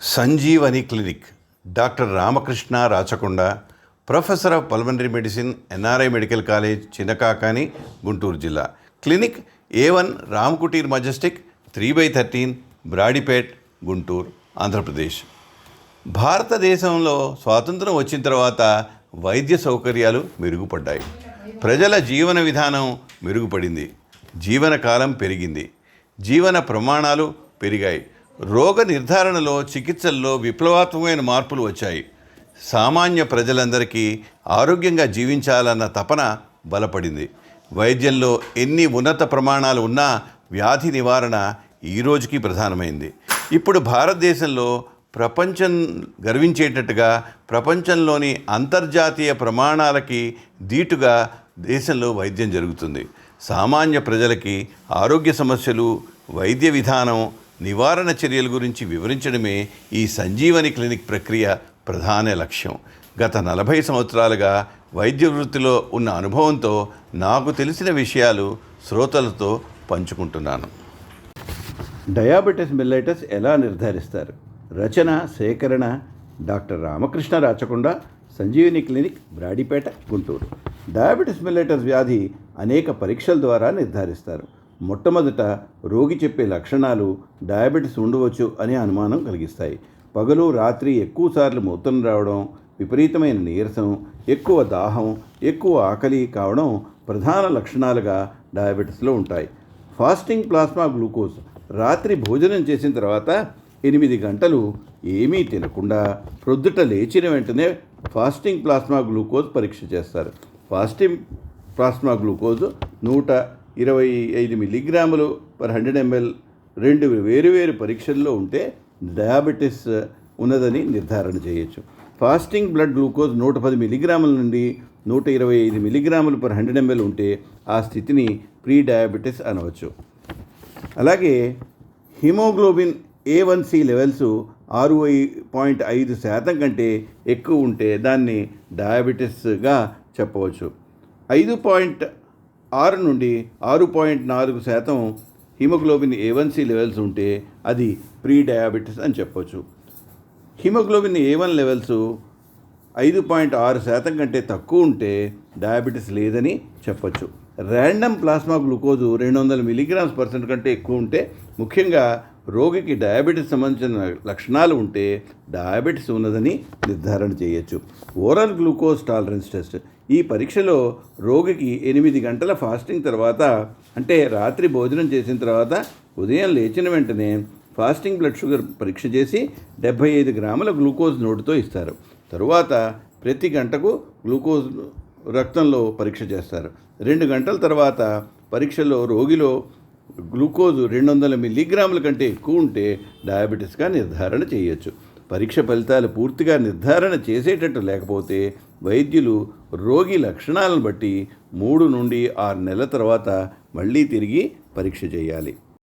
Sanjeevani clinic doctor Ramakrishna Rachakonda, professor of pulmonary medicine, NRI medical college, Chinakakani, Guntur జిల్లా. Clinic A1 Ramkuteer Majestic, 3/13, Brodipet, Guntur, Andhra Pradesh. భారతదేశంలో స్వాతంత్రం వచ్చిన తర్వాత వైద్య సౌకర్యాలు మెరుగుపడ్డాయి. ప్రజల జీవన విధానం మెరుగుపడింది. జీవనకాలం పెరిగింది. జీవన ప్రమాణాలు పెరిగాయి. రోగ నిర్ధారణలో, చికిత్సల్లో విప్లవాత్మకమైన మార్పులు వచ్చాయి. సామాన్య ప్రజలందరికీ ఆరోగ్యంగా జీవించాలన్న తపన బలపడింది. వైద్యంలో ఎన్ని ఉన్నత ప్రమాణాలు ఉన్నా వ్యాధి నివారణ ఈ రోజుకి ప్రధానమైంది. ఇప్పుడు భారతదేశంలో ప్రపంచం గర్వించేటట్టుగా ప్రపంచంలోని అంతర్జాతీయ ప్రమాణాలకి ధీటుగా దేశంలో వైద్యం జరుగుతుంది. సామాన్య ప్రజలకి ఆరోగ్య సమస్యలు, వైద్య విధానం, నివారణ చర్యల గురించి వివరించడమే ఈ సంజీవని క్లినిక్ ప్రక్రియ ప్రధాన లక్ష్యం. గత 40 సంవత్సరాలుగా వైద్య వృత్తిలో ఉన్న అనుభవంతో నాకు తెలిసిన విషయాలు శ్రోతలతో పంచుకుంటున్నాను. డయాబెటిస్ మెల్లైటస్ ఎలా నిర్ధారిస్తారు? రచన, సేకరణ doctor Ramakrishna Rachakonda, Sanjeevani clinic, Brodipet, Guntur. Diabetes mellitus వ్యాధి అనేక పరీక్షల ద్వారా నిర్ధారిస్తారు. మొట్టమొదట రోగి చెప్పే లక్షణాలు డయాబెటిస్ ఉండవచ్చు అనే అనుమానం కలిగిస్తాయి. పగలు రాత్రి ఎక్కువసార్లు మూత్రం రావడం, విపరీతమైన నీరసం, ఎక్కువ దాహం, ఎక్కువ ఆకలి కావడం ప్రధాన లక్షణాలుగా డయాబెటిస్లో ఉంటాయి. ఫాస్టింగ్ ప్లాస్మా గ్లూకోజ్ రాత్రి భోజనం చేసిన తర్వాత 8 గంటలు ఏమీ తినకుండా ప్రొద్దుట లేచిన వెంటనే ఫాస్టింగ్ ప్లాస్మా గ్లూకోజ్ పరీక్ష చేస్తారు. ఫాస్టింగ్ ప్లాస్మా గ్లూకోజ్ 125 మిల్లీగ్రాములు పర్ 100 ml 2 వేరువేరు పరీక్షల్లో ఉంటే డయాబెటిస్ ఉన్నదని నిర్ధారణ చేయొచ్చు. ఫాస్టింగ్ బ్లడ్ గ్లూకోజ్ 110 మిల్లీగ్రాముల నుండి 125 మిల్లీగ్రాములు పర్ 100 ml ఉంటే ఆ స్థితిని ప్రీ డయాబెటిస్ అనవచ్చు. అలాగే హిమోగ్లోబిన్ A1C లెవెల్స్ 6.5% కంటే ఎక్కువ ఉంటే దాన్ని డయాబెటిస్గా చెప్పవచ్చు. 5.6 నుండి 6.4% హిమోగ్లోబిన్ A1C లెవెల్స్ ఉంటే అది ప్రీ డయాబెటిస్ అని చెప్పవచ్చు. హిమోగ్లోబిన్ A1 లెవెల్స్ 5.6% కంటే తక్కువ ఉంటే డయాబెటిస్ లేదని చెప్పచ్చు. ర్యాండమ్ ప్లాస్మా గ్లూకోజు 200 mg/% కంటే ఎక్కువ ఉంటే, ముఖ్యంగా రోగికి డయాబెటిస్ సంబంధించిన లక్షణాలు ఉంటే డయాబెటిస్ ఉన్నదని నిర్ధారణ చేయొచ్చు. ఓరల్ గ్లూకోజ్ టాలరెన్స్ టెస్ట్ ఈ పరీక్షలో రోగికి 8 గంటల ఫాస్టింగ్ తర్వాత, అంటే రాత్రి భోజనం చేసిన తర్వాత ఉదయం లేచిన వెంటనే ఫాస్టింగ్ బ్లడ్ షుగర్ పరీక్ష చేసి 75 గ్రాముల గ్లూకోజ్ నోటితో ఇస్తారు. తరువాత ప్రతి గంటకు గ్లూకోజ్ రక్తంలో పరీక్ష చేస్తారు. 2 గంటల తర్వాత పరీక్షలో రోగిలో గ్లూకోజు 200 మిల్లీగ్రాముల కంటే ఎక్కువ ఉంటే డయాబెటిస్గా నిర్ధారణ చేయొచ్చు. పరీక్ష ఫలితాలు పూర్తిగా నిర్ధారణ చేసేటట్టు లేకపోతే వైద్యులు రోగి లక్షణాలను బట్టి 3 నుండి 6 నెలల తర్వాత మళ్ళీ తిరిగి పరీక్ష చేయాలి.